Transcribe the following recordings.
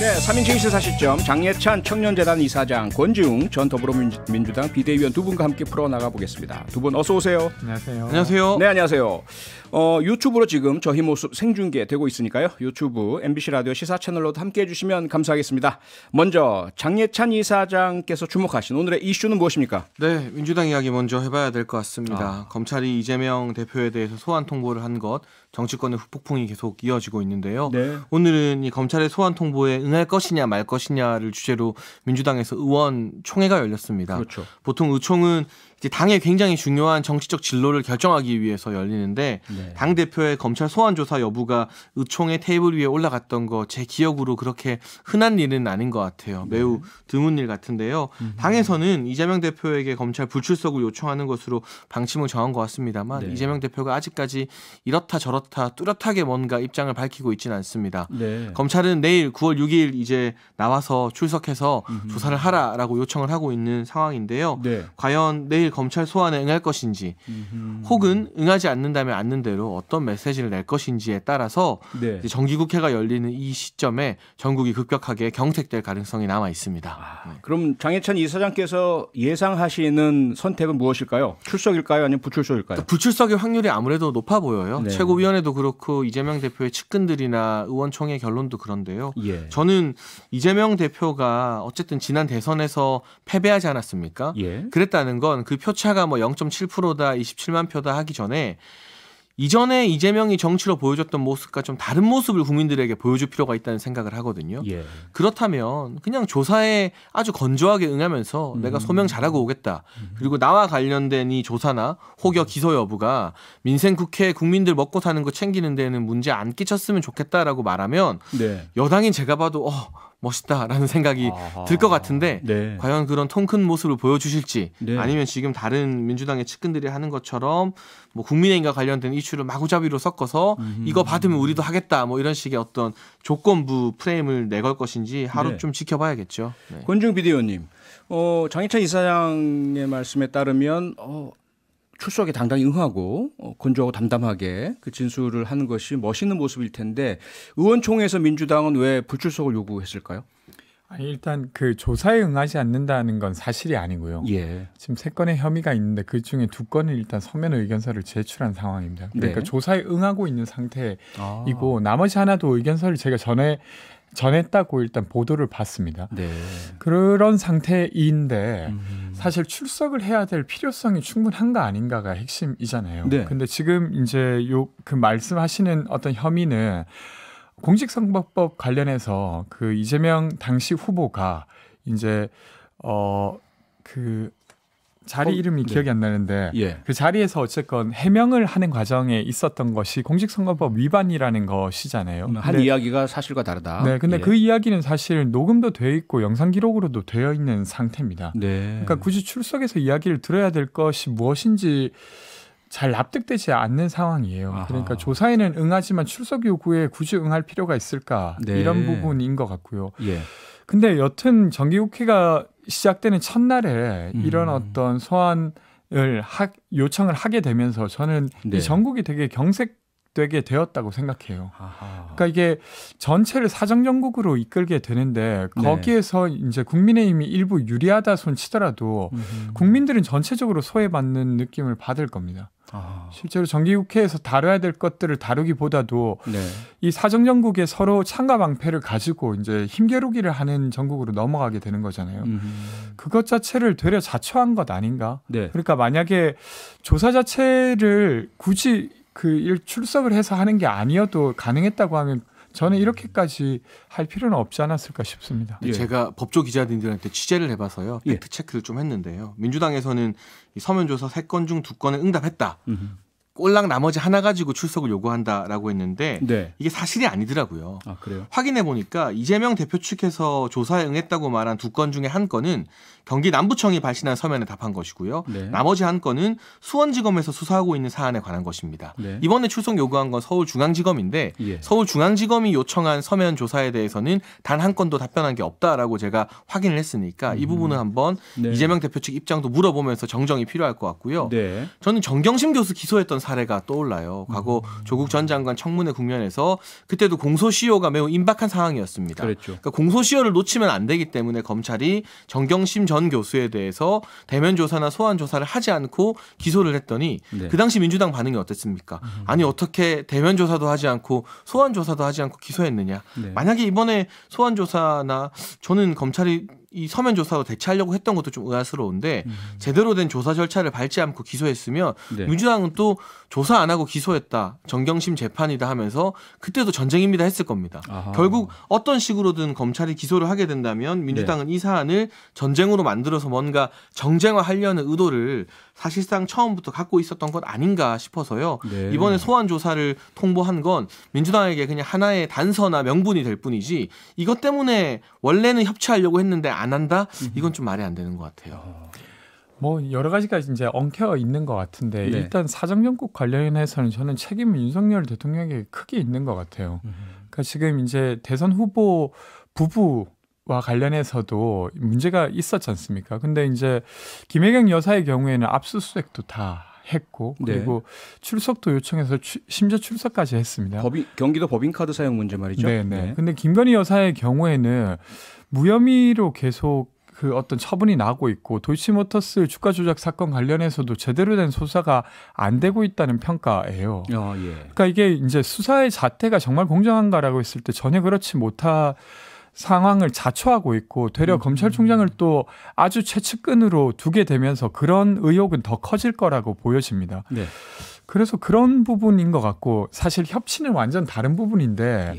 네, 3인칭 시사시점 장예찬 청년재단 이사장, 권지웅 전 더불어민주당 비대위원 두 분과 함께 풀어나가 보겠습니다. 두 분 어서 오세요. 안녕하세요. 안녕하세요. 네, 안녕하세요. 유튜브로 지금 저희 모습 생중계되고 있으니까요. 유튜브 MBC 라디오 시사 채널로도 함께해 주시면 감사하겠습니다. 먼저 장예찬 이사장께서 주목하신 오늘의 이슈는 무엇입니까? 네, 민주당 이야기 먼저 해봐야 될 것 같습니다. 검찰이 이재명 대표에 대해서 소환 통보를 한 것, 정치권의 후폭풍이 계속 이어지고 있는데요. 네. 오늘은 이 검찰의 소환 통보에 응할 것이냐 말 것이냐를 주제로 민주당에서 의원총회가 열렸습니다. 그렇죠. 보통 의총은 이제 당의 굉장히 중요한 정치적 진로를 결정하기 위해서 열리는데 네. 당 대표의 검찰 소환 조사 여부가 의총의 테이블 위에 올라갔던 거 제 기억으로 그렇게 흔한 일은 아닌 것 같아요. 매우 드문 일 같은데요. 당에서는 이재명 대표에게 검찰 불출석을 요청하는 것으로 방침을 정한 것 같습니다만 네. 이재명 대표가 아직까지 이렇다 저렇다 뚜렷하게 뭔가 입장을 밝히고 있지는 않습니다. 네. 검찰은 내일 9월 6일 이제 나와서 출석해서 조사를 하라라고 요청을 하고 있는 상황인데요. 네. 과연 내일 검찰 소환에 응할 것인지 혹은 응하지 않는다면 않는 대로 어떤 메시지를 낼 것인지에 따라서 네. 이제 정기국회가 열리는 이 시점에 전국이 급격하게 경색될 가능성이 남아 있습니다. 그럼 장예찬 이사장께서 예상하시는 선택은 무엇일까요? 출석일까요? 아니면 부출석일까요? 불출석의 확률이 아무래도 높아 보여요. 네. 최고위원회도 그렇고 이재명 대표의 측근들이나 의원총회 결론도 그런데요. 예. 저는 이재명 대표가 어쨌든 지난 대선에서 패배하지 않았습니까? 예. 그랬다는 건 그 표차가 뭐 0.7%다 27만 표다 하기 전에 이전에 이재명이 정치로 보여줬던 모습과 좀 다른 모습을 국민들에게 보여줄 필요가 있다는 생각을 하거든요. 예. 그렇다면 그냥 조사에 아주 건조하게 응하면서 내가 소명 잘하고 오겠다. 그리고 나와 관련된 이 조사나 혹여 기소 여부가 민생국회 국민들 먹고 사는 거 챙기는 데는 문제 안 끼쳤으면 좋겠다라고 말하면 네. 여당인 제가 봐도 멋있다라는 생각이 들 것 같은데 네. 과연 그런 통 큰 모습을 보여주실지 네. 아니면 지금 다른 민주당의 측근들이 하는 것처럼 뭐 국민의힘과 관련된 이슈를 마구잡이로 섞어서 이거 받으면 우리도 하겠다 뭐 이런 식의 어떤 조건부 프레임을 내걸 것인지 하루 네. 좀 지켜봐야겠죠. 네. 권지웅 비대위원님, 장예찬 이사장의 말씀에 따르면 출석에 당당히 응하고 건조하고 담담하게 그 진술을 하는 것이 멋있는 모습일 텐데 의원총회에서 민주당은 왜 불출석을 요구했을까요? 아니, 일단 그 조사에 응하지 않는다는 건 사실이 아니고요. 예. 지금 3건의 혐의가 있는데 그 중에 2건을 일단 서면 의견서를 제출한 상황입니다. 그러니까 네. 조사에 응하고 있는 상태이고 나머지 하나도 의견서를 제가 전했다고 일단 보도를 봤습니다. 네. 그런 상태인데 사실 출석을 해야 될 필요성이 충분한가 아닌가가 핵심이잖아요. 네. 근데 지금 이제 그 말씀하시는 어떤 혐의는 공직선거법 관련해서 그 이재명 당시 후보가 이제 그 자리 이름이 네. 기억이 안 나는데 예. 그 자리에서 어쨌건 해명을 하는 과정에 있었던 것이 공직선거법 위반이라는 것이잖아요. 한 근데 이야기가 사실과 다르다. 네, 근데 예. 그 이야기는 사실 녹음도 되어 있고 영상 기록으로도 되어 있는 상태입니다. 네. 그러니까 굳이 출석해서 이야기를 들어야 될 것이 무엇인지 잘 납득되지 않는 상황이에요. 아하. 그러니까 조사에는 응하지만 출석 요구에 굳이 응할 필요가 있을까 네. 이런 부분인 것 같고요. 예. 근데 여튼 정기국회가 시작되는 첫날에 이런 어떤 소환을 요청을 하게 되면서 저는 네. 이 전국이 되게 경색되게 되었다고 생각해요. 아하. 그러니까 이게 전체를 사정정국으로 이끌게 되는데 거기에서 이제 국민의힘이 일부 유리하다 손 치더라도 국민들은 전체적으로 소외받는 느낌을 받을 겁니다. 아하. 실제로 정기국회에서 다뤄야 될 것들을 다루기보다도 네. 이 사정정국에 서로 창가 방패를 가지고 이제 힘겨루기를 하는 정국으로 넘어가게 되는 거잖아요. 그것 자체를 되려 자초한 것 아닌가? 네. 그러니까 만약에 조사 자체를 굳이 그 출석을 해서 하는 게 아니어도 가능했다고 하면 저는 이렇게까지 할 필요는 없지 않았을까 싶습니다. 예. 제가 법조 기자님들한테 취재를 해봐서요. 예. 팩트 체크를 좀 했는데요. 민주당에서는 이 서면 조사 3건 중 2건에 응답했다. 꼴랑 나머지 하나 가지고 출석을 요구한다라고 했는데 네. 이게 사실이 아니더라고요. 아, 그래요? 확인해 보니까 이재명 대표 측에서 조사에 응했다고 말한 2건 중에 한 건은 경기 남부청이 발신한 서면에 답한 것이고요. 네. 나머지 한 건은 수원지검에서 수사하고 있는 사안에 관한 것입니다. 네. 이번에 출석 요구한 건 서울중앙지검인데 예. 서울중앙지검이 요청한 서면 조사에 대해서는 단 한 건도 답변한 게 없다라고 제가 확인을 했으니까 이 부분은 한번 네. 이재명 대표 측 입장도 물어보면서 정정이 필요할 것 같고요. 네. 저는 정경심 교수 기소했던 사례가 떠올라요. 과거 조국 전 장관 청문회 국면에서 그때도 공소시효가 매우 임박한 상황이었습니다. 그랬죠. 그러니까 공소시효를 놓치면 안 되기 때문에 검찰이 정경심 전 교수에 대해서 대면 조사나 소환 조사를 하지 않고 기소를 했더니 네. 그 당시 민주당 반응이 어땠습니까? 아니 어떻게 대면 조사도 하지 않고 소환 조사도 하지 않고 기소했느냐? 네. 만약에 이번에 소환 조사나 저는 검찰이 이 서면 조사로 대체하려고 했던 것도 좀 의아스러운데 제대로 된 조사 절차를 밟지 않고 기소했으면 네. 민주당은 또 조사 안 하고 기소했다. 정경심 재판이다 하면서 그때도 전쟁입니다 했을 겁니다. 아하. 결국 어떤 식으로든 검찰이 기소를 하게 된다면 민주당은 이 사안을 전쟁으로 만들어서 뭔가 정쟁화하려는 의도를 사실상 처음부터 갖고 있었던 것 아닌가 싶어서요. 네. 이번에 소환 조사를 통보한 건 민주당에게 그냥 하나의 단서나 명분이 될 뿐이지 이것 때문에 원래는 협치하려고 했는데 안 한다? 이건 좀 말이 안 되는 것 같아요. 뭐 여러 가지가 이제 엉켜 있는 것 같은데 네. 일단 사정정국 관련해서는 저는 책임은 윤석열 대통령에게 크게 있는 것 같아요. 그러니까 지금 이제 대선 후보 부부와 관련해서도 문제가 있었지 않습니까? 근데 이제 김혜경 여사의 경우에는 압수수색도 다 했고 그리고 출석도 요청해서 심지어 출석까지 했습니다. 경기도 법인카드 사용 문제 말이죠. 네네. 근데 김건희 여사의 경우에는 무혐의로 계속 그 어떤 처분이 나고 있고 도이치모터스 주가 조작 사건 관련해서도 제대로 된 수사가 안 되고 있다는 평가예요. 예. 그러니까 이게 이제 수사의 잣대가 정말 공정한가라고 했을 때 전혀 그렇지 못한 상황을 자초하고 있고 되려 검찰총장을 또 아주 최측근으로 두게 되면서 그런 의혹은 더 커질 거라고 보여집니다. 네. 그래서 그런 부분인 것 같고 사실 협치는 완전 다른 부분인데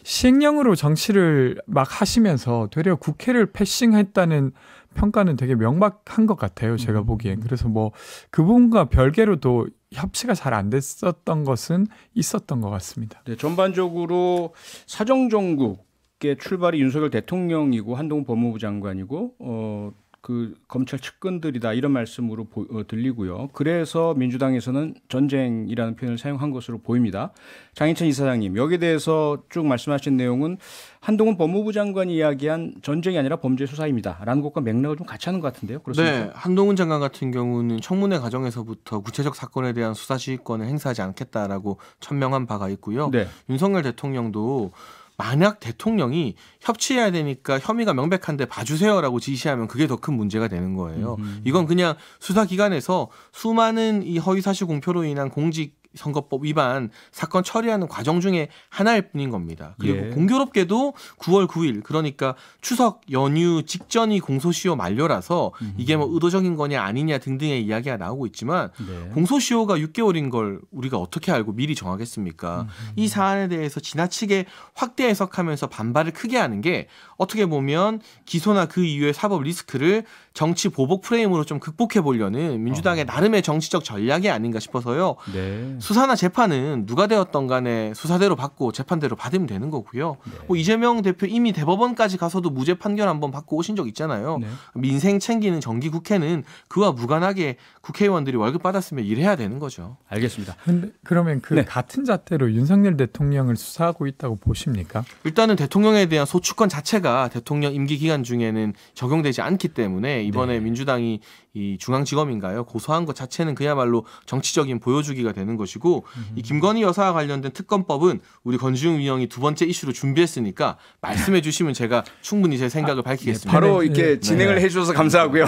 시행령으로 정치를 막 하시면서 되려 국회를 패싱했다는 평가는 되게 명확한 것 같아요. 제가 보기엔. 그래서 뭐 그 부분과 별개로도 협치가 잘 안 됐었던 것은 있었던 것 같습니다. 네, 전반적으로 사정정국의 출발이 윤석열 대통령이고 한동훈 법무부 장관이고 그 검찰 측근들이다 이런 말씀으로 들리고요. 그래서 민주당에서는 전쟁이라는 표현을 사용한 것으로 보입니다. 장인찬 이사장님 여기에 대해서 쭉 말씀하신 내용은 한동훈 법무부 장관이 이야기한 전쟁이 아니라 범죄 수사입니다라는 것과 맥락을 좀 같이 하는 것 같은데요. 그렇습니까? 네, 한동훈 장관 같은 경우는 청문회 과정에서부터 구체적 사건에 대한 수사 지휘권을 행사하지 않겠다라고 천명한 바가 있고요. 네. 윤석열 대통령도 만약 대통령이 협치해야 되니까 혐의가 명백한데 봐주세요라고 지시하면 그게 더 큰 문제가 되는 거예요. 이건 그냥 수사기관에서 수많은 이 허위사실 공표로 인한 공직선거법 위반 사건 처리하는 과정 중에 하나일 뿐인 겁니다. 그리고 공교롭게도 9월 9일 그러니까 추석 연휴 직전이 공소시효 만료라서 이게 뭐 의도적인 거냐 아니냐 등등의 이야기가 나오고 있지만 공소시효가 6개월인 걸 우리가 어떻게 알고 미리 정하겠습니까? 이 사안에 대해서 지나치게 확대 해석하면서 반발을 크게 하는 게 어떻게 보면 기소나 그 이후의 사법 리스크를 정치 보복 프레임으로 좀 극복해 보려는 민주당의 나름의 정치적 전략이 아닌가 싶어서요. 네. 수사나 재판은 누가 되었던 간에 수사대로 받고 재판대로 받으면 되는 거고요. 뭐 이재명 대표 이미 대법원까지 가서도 무죄 판결 한번 받고 오신 적 있잖아요. 민생 챙기는 정기 국회는 그와 무관하게 국회의원들이 월급 받았으면 일해야 되는 거죠. 알겠습니다. 근데 그러면 그 같은 잣대로 윤석열 대통령을 수사하고 있다고 보십니까? 일단은 대통령에 대한 소추권 자체가 대통령 임기 기간 중에는 적용되지 않기 때문에 이번에 민주당이 이 중앙지검인가요? 고소한 것 자체는 그야말로 정치적인 보여주기가 되는 것이고 이 김건희 여사와 관련된 특검법은 우리 권지웅 위원이 두 번째 이슈로 준비했으니까 말씀해 주시면 제가 충분히 제 생각을 밝히겠습니다. 바로 이렇게 진행을 해 주셔서 감사하고요.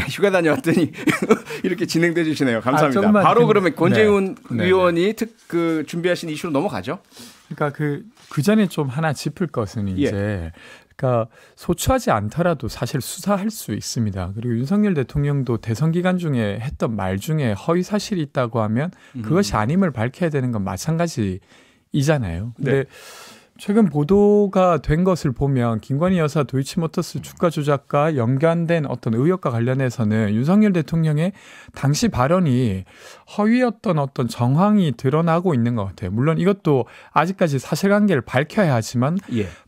휴가 다녀왔더니 이렇게 진행돼 주시네요. 감사합니다. 바로 그러면 권재훈 위원이 준비하신 이슈로 넘어가죠. 그러니까 그 전에 좀 하나 짚을 것은 이제 그러니까 소추하지 않더라도 사실 수사할 수 있습니다. 그리고 윤석열 대통령도 대선 기간 중에 했던 말 중에 허위 사실이 있다고 하면 그것이 아님을 밝혀야 되는 건 마찬가지이잖아요. 근데 최근 보도가 된 것을 보면 김건희 여사 도이치모터스 주가 조작과 연관된 어떤 의혹과 관련해서는 윤석열 대통령의 당시 발언이 허위였던 어떤 정황이 드러나고 있는 것 같아요. 물론 이것도 아직까지 사실관계를 밝혀야 하지만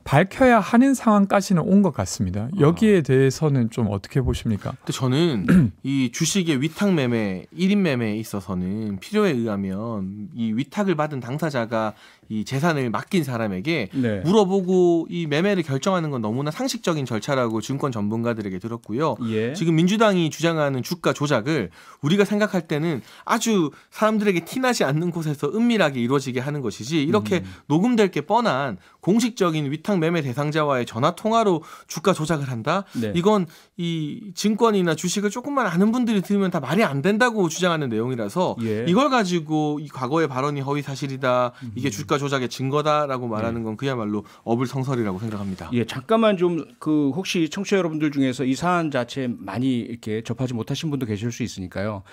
밝혀야 하는 상황까지는 온 것 같습니다. 여기에 대해서는 좀 어떻게 보십니까? 근데 저는 이 주식의 위탁 매매, 1인 매매에 있어서는 필요에 의하면 이 위탁을 받은 당사자가 이 재산을 맡긴 사람에게 게 네. 물어보고 이 매매를 결정하는 건 너무나 상식적인 절차라고 증권 전문가들에게 들었고요. 예. 지금 민주당이 주장하는 주가 조작을 우리가 생각할 때는 아주 사람들에게 티나지 않는 곳에서 은밀하게 이루어지게 하는 것이지 이렇게 녹음될 게 뻔한 공식적인 위탁 매매 대상자와의 전화 통화로 주가 조작을 한다? 네. 이건 이 증권이나 주식을 조금만 아는 분들이 들으면 다 말이 안 된다고 주장하는 내용이라서 예. 이걸 가지고 이 과거의 발언이 허위 사실이다. 이게 주가 조작의 증거다라고 말하는 건 그야말로 어불성설이라고 생각합니다. 예, 잠깐만 좀 그 혹시 청취자 여러분들 중에서 이 사안 자체 많이 이렇게 접하지 못하신 분도 계실 수 있으니까요.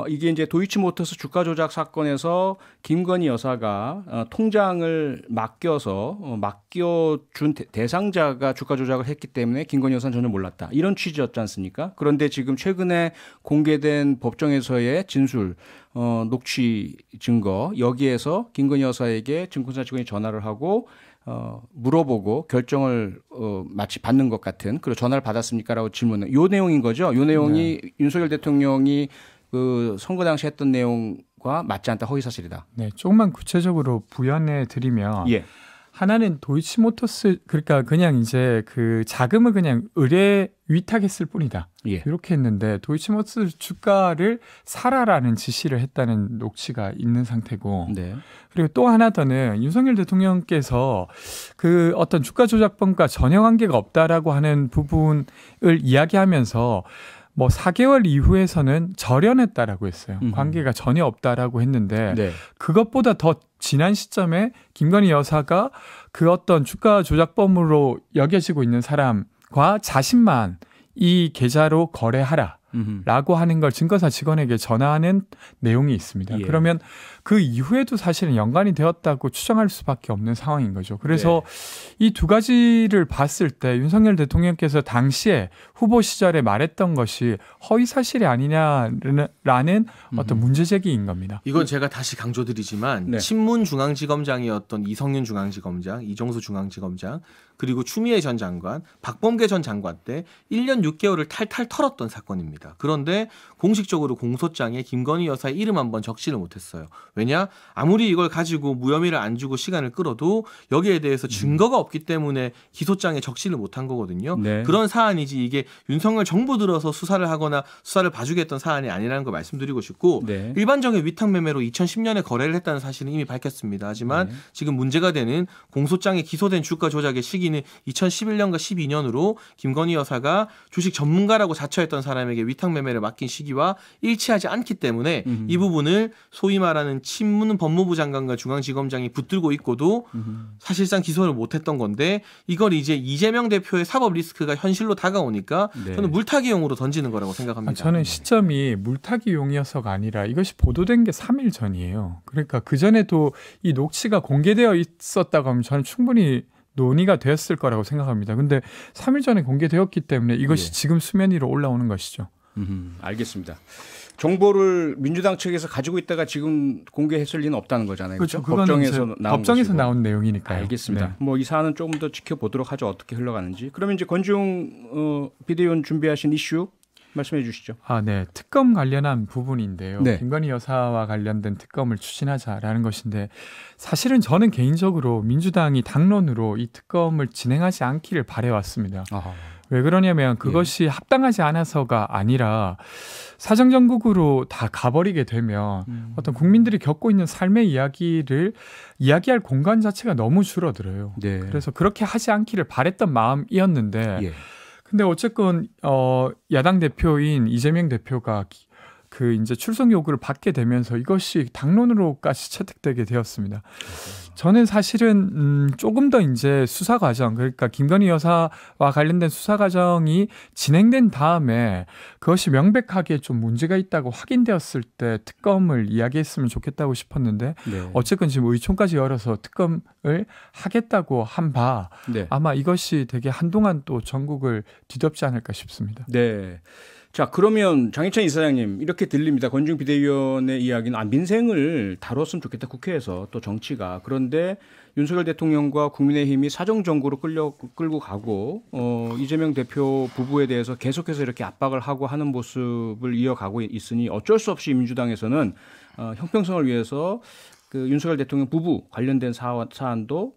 이게 이제 도이치모터스 주가 조작 사건에서 김건희 여사가 통장을 맡겨준 대상자가 주가 조작을 했기 때문에 김건희 여사는 전혀 몰랐다. 이런 취지였지 않습니까? 그런데 지금 최근에 공개된 법정에서의 진술, 녹취 증거 여기에서 김건희 여사에게 증권사 직원이 전화를 하고 물어보고 결정을 마치 받는 것 같은 그리고 전화를 받았습니까라고 질문을 요 내용인 거죠. 요 내용이 네. 윤석열 대통령이 그 선거 당시 했던 내용과 맞지 않다 허위 사실이다. 네, 조금만 구체적으로 부연해 드리면 예. 하나는 도이치모터스 그러니까 그냥 이제 그 자금을 그냥 의뢰 위탁했을 뿐이다. 예. 이렇게 했는데 도이치모터스 주가를 사라라는 지시를 했다는 녹취가 있는 상태고 네. 그리고 또 하나 더는 윤석열 대통령께서 그 어떤 주가 조작범과 전혀 관계가 없다라고 하는 부분을 이야기하면서 뭐 4개월 이후에서는 절연했다라고 했어요. 관계가 전혀 없다라고 했는데 네. 그것보다 더 지난 시점에 김건희 여사가 그 어떤 주가 조작범으로 여겨지고 있는 사람과 자신만 이 계좌로 거래하라. 라고 하는 걸 증권사 직원에게 전하는 내용이 있습니다. 예. 그러면 그 이후에도 사실은 연관이 되었다고 추정할 수밖에 없는 상황인 거죠. 그래서 이 두 가지를 봤을 때 윤석열 대통령께서 당시에 후보 시절에 말했던 것이 허위 사실이 아니냐라는 어떤 문제 제기인 겁니다. 이건 제가 다시 강조드리지만 네. 친문중앙지검장이었던 이성윤 중앙지검장, 이정수 중앙지검장 그리고 추미애 전 장관, 박범계 전 장관 때 1년 6개월을 탈탈 털었던 사건입니다. 그런데 공식적으로 공소장에 김건희 여사의 이름 한번 적지를 못했어요. 왜냐? 아무리 이걸 가지고 무혐의를 안 주고 시간을 끌어도 여기에 대해서 증거가 없기 때문에 기소장에 적지를 못한 거거든요. 네. 그런 사안이지 이게 윤석열 정부 들어서 수사를 하거나 수사를 봐주겠다는 사안이 아니라는 걸 말씀드리고 싶고 네. 일반적인 위탁매매로 2010년에 거래를 했다는 사실은 이미 밝혔습니다. 하지만 지금 문제가 되는 공소장에 기소된 주가 조작의 시기는 2011년과 12년으로 김건희 여사가 주식 전문가라고 자처했던 사람에게 위탁매매를 맡긴 시기와 일치하지 않기 때문에 이 부분을 소위 말하는 친문 법무부 장관과 중앙지검장이 붙들고 있고도 사실상 기소를 못했던 건데 이걸 이제 이재명 대표의 사법 리스크가 현실로 다가오니까 네. 저는 물타기용으로 던지는 거라고 생각합니다. 저는 시점이 물타기용이어서가 아니라 이것이 보도된 게 3일 전이에요. 그러니까 그전에도 이 녹취가 공개되어 있었다고 하면 저는 충분히 논의가 되었을 거라고 생각합니다. 근데 3일 전에 공개되었기 때문에 이것이 지금 수면 위로 올라오는 것이죠. 알겠습니다. 정보를 민주당 측에서 가지고 있다가 지금 공개했을 리는 없다는 거잖아요. 그렇죠. 법정에서 나온 내용이니까요. 알겠습니다. 네. 뭐 이 사안은 조금 더 지켜보도록 하죠. 어떻게 흘러가는지. 그러면 이제 권지웅 비대위원 준비하신 이슈 말씀해 주시죠. 네. 특검 관련한 부분인데요. 네. 김건희 여사와 관련된 특검을 추진하자라는 것인데 사실은 저는 개인적으로 민주당이 당론으로 이 특검을 진행하지 않기를 바래왔습니다. 왜 그러냐면 그것이 합당하지 않아서가 아니라 사정정국으로 다 가버리게 되면 어떤 국민들이 겪고 있는 삶의 이야기를 이야기할 공간 자체가 너무 줄어들어요. 네. 그래서 그렇게 하지 않기를 바랬던 마음이었는데 예. 근데 어쨌건 야당 대표인 이재명 대표가 그 이제 출석 요구를 받게 되면서 이것이 당론으로까지 채택되게 되었습니다. 저는 사실은 조금 더 이제 수사 과정 그러니까 김건희 여사와 관련된 수사 과정이 진행된 다음에 그것이 명백하게 좀 문제가 있다고 확인되었을 때 특검을 이야기했으면 좋겠다고 싶었는데 네. 어쨌건 지금 의총까지 열어서 특검을 하겠다고 한 바 네. 아마 이것이 되게 한동안 또 전국을 뒤덮지 않을까 싶습니다. 네. 자, 그러면 장희찬 이사장님 이렇게 들립니다. 권지웅 비대위원의 이야기는 민생을 다뤘으면 좋겠다. 국회에서 또 정치가. 그런데 윤석열 대통령과 국민의힘이 사정정국으로 끌고 가고 이재명 대표 부부에 대해서 계속해서 이렇게 압박을 하고 하는 모습을 이어가고 있으니 어쩔 수 없이 민주당에서는 형평성을 위해서 그 윤석열 대통령 부부 관련된 사안도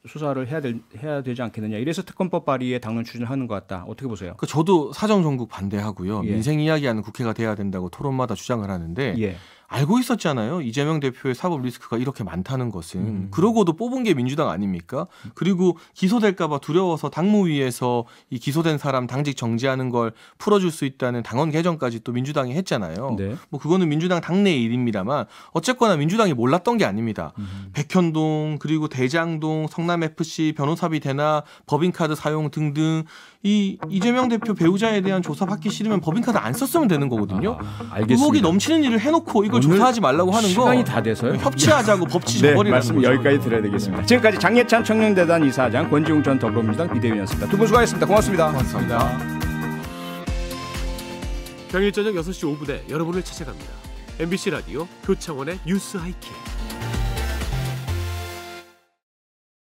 수사를 해야 되지 않겠느냐. 이래서 특검법 발의에 당론 추진을 하는 것 같다. 어떻게 보세요? 저도 사정정국 반대하고요. 예. 민생 이야기하는 국회가 돼야 된다고 토론마다 주장을 하는데 예. 알고 있었잖아요. 이재명 대표의 사법 리스크가 이렇게 많다는 것은. 그러고도 뽑은 게 민주당 아닙니까? 그리고 기소될까 봐 두려워서 당무위에서 이 기소된 사람 당직 정지하는 걸 풀어줄 수 있다는 당원 개정까지 또 민주당이 했잖아요. 네. 뭐 그거는 민주당 당내의 일입니다만 어쨌거나 민주당이 몰랐던 게 아닙니다. 백현동 그리고 대장동 성남FC 변호사비 대납 법인카드 사용 등등 이 이재명 대표 배우자에 대한 조사 받기 싫으면 법인카드 안 썼으면 되는 거거든요. 알겠습니다. 의혹이 넘치는 일을 해놓고 이걸 조사하지 말라고 하는 거 시간이 다 돼서요. 협치하자고 법치 네, 저버리라는 말씀 거죠. 여기까지 드려야 되겠습니다. 지금까지 장예찬 청년대단 이사장, 권지웅 전 더불어민주당 비대위원이었습니다. 두 분 수고하셨습니다. 고맙습니다. 고맙습니다. 평일 저녁 6시 5분에 여러분을 찾아갑니다. MBC 라디오 표창원의 뉴스 하이킥.